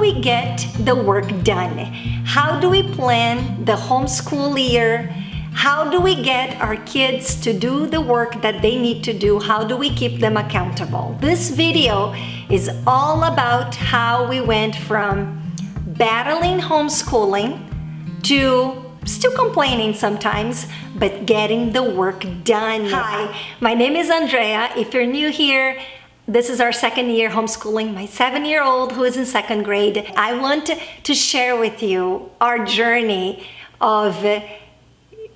we get the work done? How do we plan the homeschool year? How do we get our kids to do the work that they need to do? How do we keep them accountable? This video is all about how we went from battling homeschooling to still complaining sometimes, but getting the work done. Hi, my name is Andrea. If you're new here, this is our second year homeschooling my 7-year-old who is in second grade. I want to share with you our journey of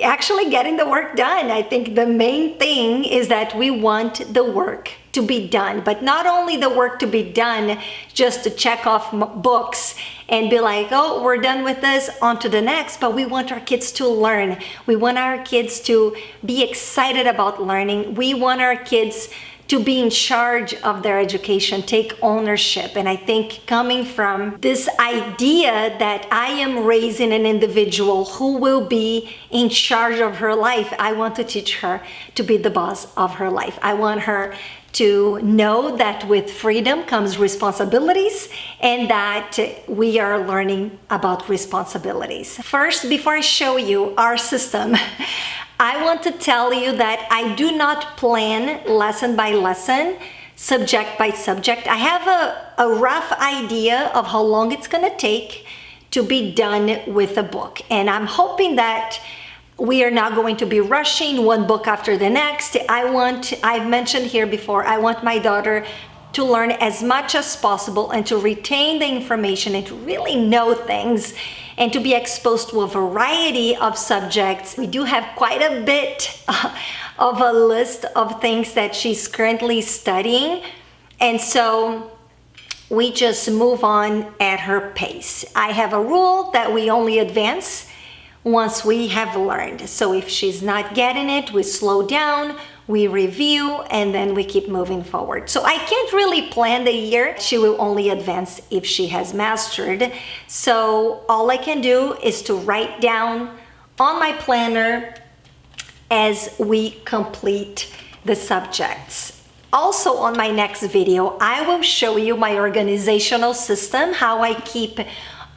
actually getting the work done. I think the main thing is that we want the work to be done, but not only the work to be done just to check off books and be like, oh, we're done with this, on to the next, but we want our kids to learn. We want our kids to be excited about learning. We want our kids to be in charge of their education, take ownership. And I think coming from this idea that I am raising an individual who will be in charge of her life, I want to teach her to be the boss of her life. I want her to know that with freedom comes responsibilities and that we are learning about responsibilities. First, before I show you our system, I want to tell you that I do not plan lesson by lesson, subject by subject. I have a rough idea of how long it's going to take to be done with a book. And I'm hoping that we are not going to be rushing one book after the next. I've mentioned here before, I want my daughter to learn as much as possible and to retain the information and to really know things and to be exposed to a variety of subjects. We do have quite a bit of a list of things that she's currently studying. And so we just move on at her pace. I have a rule that we only advance once we have learned. So if she's not getting it, we slow down, we review, and then we keep moving forward. So I can't really plan the year. She will only advance if she has mastered. So all I can do is to write down on my planner as we complete the subjects. Also on my next video, I will show you my organizational system, how I keep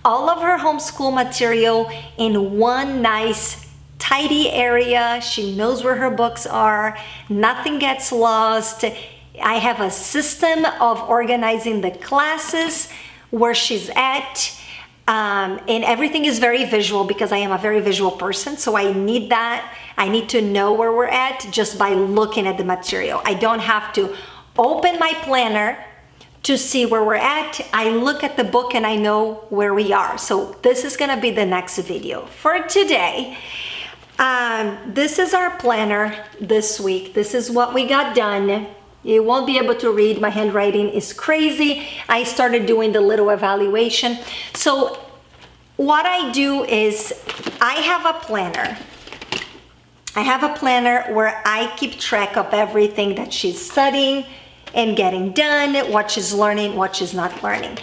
all of her homeschool material in one nice tidy area. She knows where her books are, nothing gets lost. I have a system of organizing the classes where she's at, and everything is very visual because I am a very visual person, so I need that. I need to know where we're at just by looking at the material. I don't have to open my planner to see where we're at. I look at the book and I know where we are. So this is gonna be the next video. For today, this is our planner this week. This is what we got done. You won't be able to read. My handwriting is crazy. I started doing the little evaluation. So what I do is I have a planner. I have a planner where I keep track of everything that she's studying and getting done, what she's learning, what she's not learning.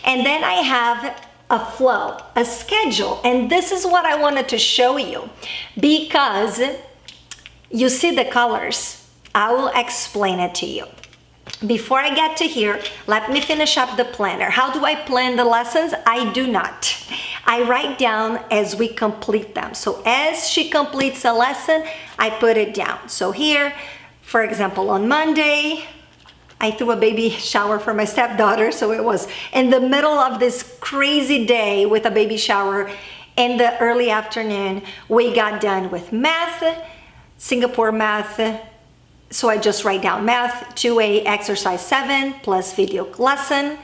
And then I have a flow, a schedule. And this is what I wanted to show you because you see the colors. I will explain it to you. Before I get to here, let me finish up the planner. How do I plan the lessons? I do not. I write down as we complete them. So as she completes a lesson, I put it down. So here, for example, on Monday, I threw a baby shower for my stepdaughter, so it was in the middle of this crazy day with a baby shower. In the early afternoon, we got done with math, Singapore math. So I just write down math, 2A exercise 7 plus video lesson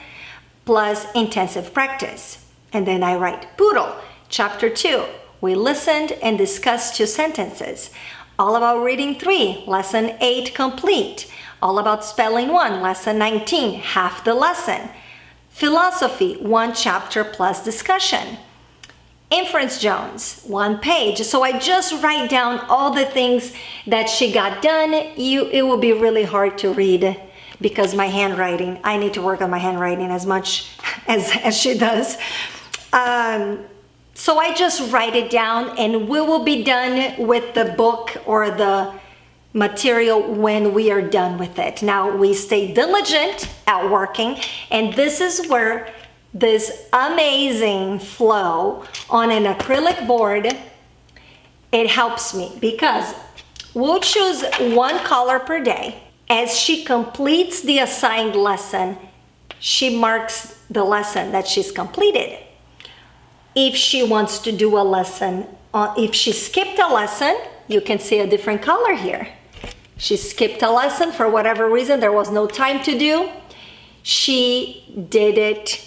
plus intensive practice. And then I write Poodle, chapter 2. We listened and discussed 2 sentences. All about reading 3, lesson 8 complete. All about spelling 1, lesson 19, half the lesson. Philosophy, 1 chapter plus discussion. Inference Jones, 1 page. So I just write down all the things that she got done. It will be really hard to read because my handwriting, I need to work on my handwriting as much as she does. So I just write it down and we will be done with the book or the material when we are done with it. Now we stay diligent at working, and this is where this amazing flow on an acrylic board, it helps me because we'll choose one color per day. As she completes the assigned lesson, she marks the lesson that she's completed. If she wants to do a lesson, if she skipped a lesson, you can see a different color here. She skipped a lesson for whatever reason, there was no time to do. She did it,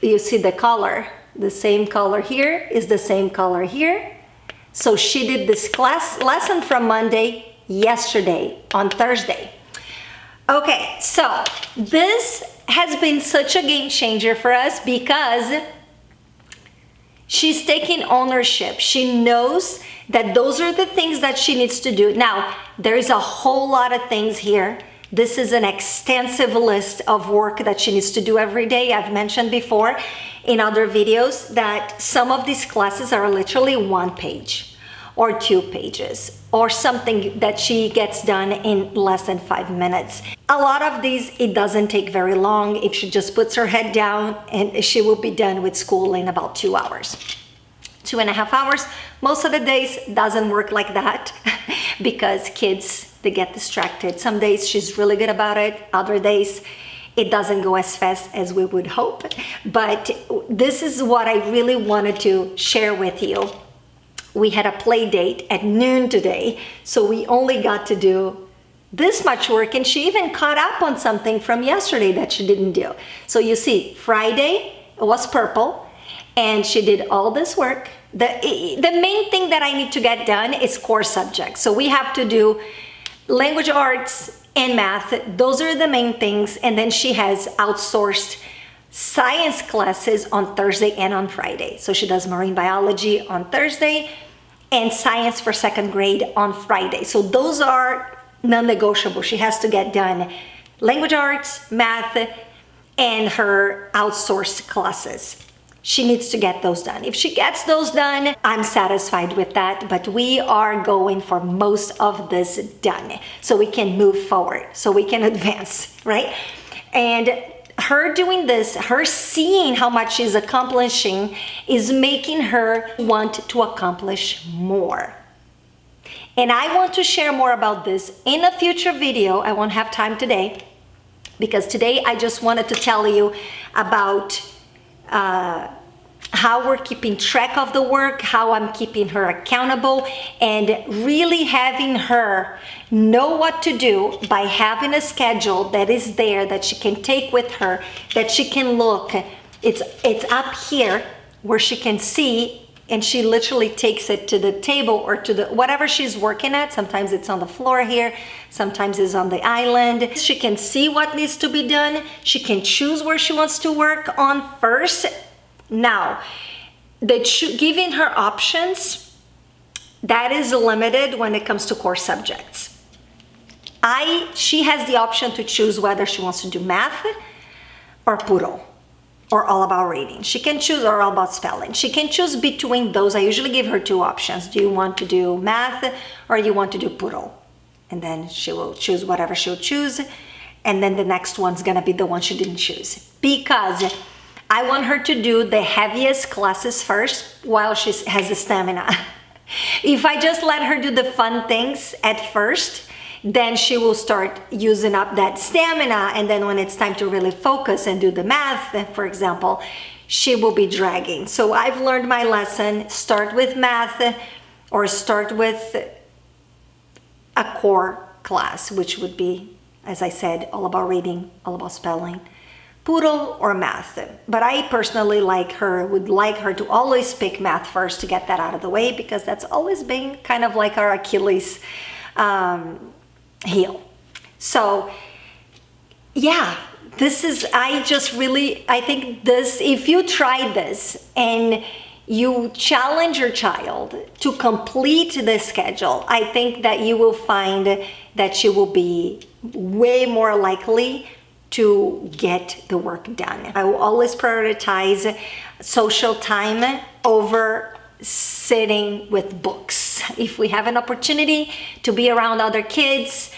you see the color, the same color here is the same color here. So she did this class lesson from Monday, yesterday, on Thursday. Okay, so this has been such a game changer for us because she's taking ownership. She knows that those are the things that she needs to do. Now, there is a whole lot of things here. This is an extensive list of work that she needs to do every day. I've mentioned before in other videos that some of these classes are literally 1 page or 2 pages or something that she gets done in less than 5 minutes. A lot of these, it doesn't take very long. If she just puts her head down, and she will be done with school in about 2 hours. 2.5 hours. Most of the days doesn't work like that because kids, they get distracted. Some days she's really good about it. Other days it doesn't go as fast as we would hope. But this is what I really wanted to share with you. We had a play date at noon today, so we only got to do this much work, and she even caught up on something from yesterday that she didn't do. So you see, Friday was purple, and she did all this work. The main thing that I need to get done is core subjects. So we have to do language arts and math. Those are the main things. And then she has outsourced science classes on Thursday and on Friday. So she does marine biology on Thursday and science for 2nd grade on Friday. So those are non-negotiable. She has to get done language arts, math, and her outsourced classes. She needs to get those done. If she gets those done, I'm satisfied with that, but we are going for most of this done so we can move forward, so we can advance, right? And her doing this, her seeing how much she's accomplishing is making her want to accomplish more. And I want to share more about this in a future video. I won't have time today because today I just wanted to tell you about how we're keeping track of the work, how I'm keeping her accountable, and really having her know what to do by having a schedule that is there that she can take with her, that she can look. It's up here where she can see, and she literally takes it to the table or to the whatever she's working at. Sometimes it's on the floor here, sometimes it's on the island. She can see what needs to be done. She can choose where she wants to work on first. Now, giving her options, that is limited when it comes to core subjects. She has the option to choose whether she wants to do math or poodle or all about reading. She can choose, or all about spelling. She can choose between those. I usually give her 2 options. Do you want to do math or you want to do poodle? And then she will choose whatever she'll choose. And then the next one's gonna be the one she didn't choose. Because I want her to do the heaviest classes first while she has the stamina. If I just let her do the fun things at first, then she will start using up that stamina, and then when it's time to really focus and do the math, for example, she will be dragging. So I've learned my lesson: start with math or start with a core class, which would be, as I said, all about reading, all about spelling, poodle or math. But I personally would like her to always pick math first to get that out of the way, because that's always been kind of like our Achilles heel. So yeah, I think this, if you try this and you challenge your child to complete the schedule, I think that you will find that she will be way more likely to get the work done. I will always prioritize social time over sitting with books. If we have an opportunity to be around other kids,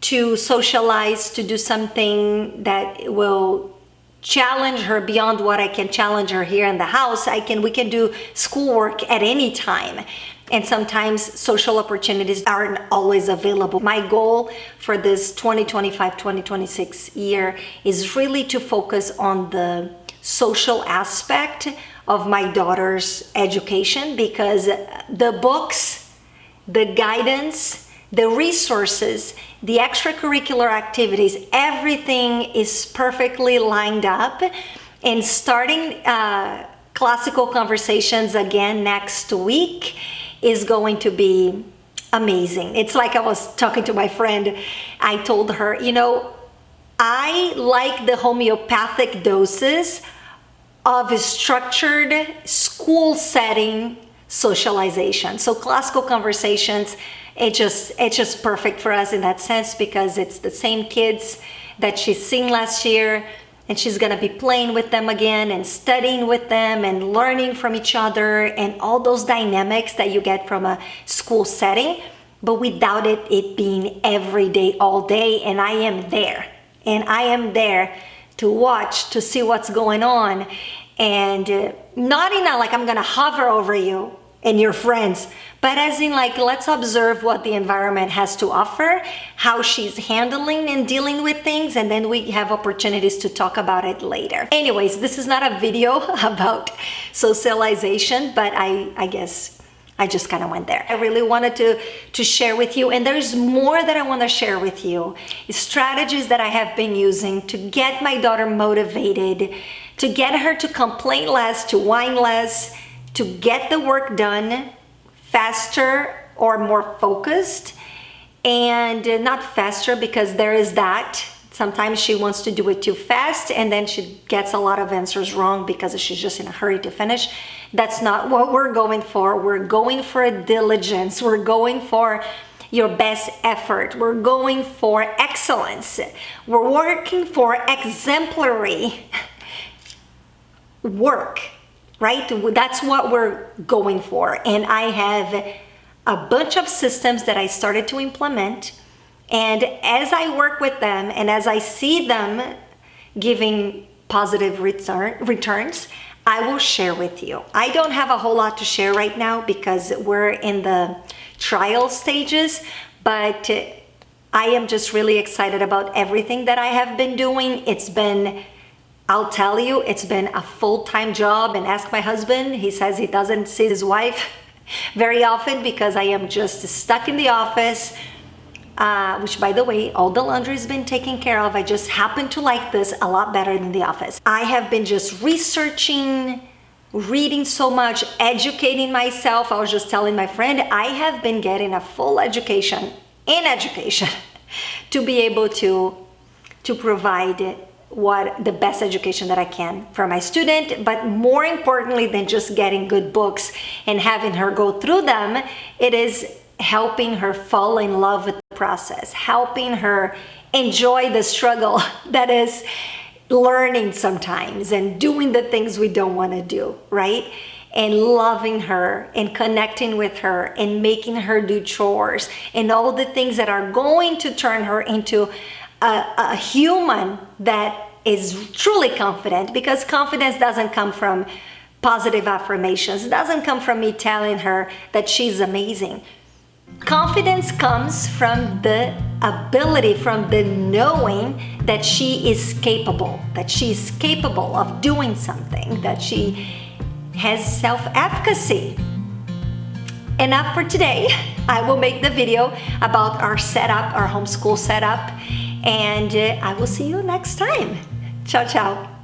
to socialize, to do something that will challenge her beyond what I can challenge her here in the house. We can do schoolwork at any time. And sometimes social opportunities aren't always available. My goal for this 2025-2026 year is really to focus on the social aspect of my daughter's education, because the books, the guidance, the resources, the extracurricular activities, everything is perfectly lined up. And starting classical conversations again next week is going to be amazing. It's like I was talking to my friend. I told her, I like the homeopathic doses of a structured school setting socialization. So classical conversations, it's just perfect for us in that sense, because it's the same kids that she's seen last year, and she's gonna be playing with them again and studying with them and learning from each other and all those dynamics that you get from a school setting, but without it being every day, all day. And I am there to watch, to see what's going on, and not in a like I'm gonna hover over you and your friends, but as in like, let's observe what the environment has to offer, how she's handling and dealing with things, and then we have opportunities to talk about it later. Anyways, this is not a video about socialization, but I guess I just kind of went there. I really wanted to share with you, and there's more that I want to share with you. Strategies that I have been using to get my daughter motivated, to get her to complain less, to whine less, to get the work done faster or more focused. And not faster, because there is that. Sometimes she wants to do it too fast, and then she gets a lot of answers wrong because she's just in a hurry to finish. That's not what we're going for. We're going for a diligence. We're going for your best effort. We're going for excellence. We're working for exemplary work, right? That's what we're going for. And I have a bunch of systems that I started to implement. And as I work with them and as I see them giving positive returns, I will share with you. I don't have a whole lot to share right now because we're in the trial stages, but I am just really excited about everything that I have been doing. I'll tell you, it's been a full-time job, and ask my husband. He says he doesn't see his wife very often because I am just stuck in the office, which, by the way, all the laundry has been taken care of. I just happen to like this a lot better than the office. I have been just researching, reading so much, educating myself. I was just telling my friend, I have been getting a full education in education to be able to provide the best education that I can for my student. But more importantly than just getting good books and having her go through them, it is helping her fall in love with the process, helping her enjoy the struggle that is learning sometimes and doing the things we don't want to do, right? And loving her and connecting with her and making her do chores and all the things that are going to turn her into a human that is truly confident, because confidence doesn't come from positive affirmations. It doesn't come from me telling her that she's amazing. Confidence comes from the ability, from the knowing that she is capable of doing something, that she has self-efficacy. Enough for today. I will make the video about our setup, our homeschool setup, and I will see you next time. Ciao, ciao.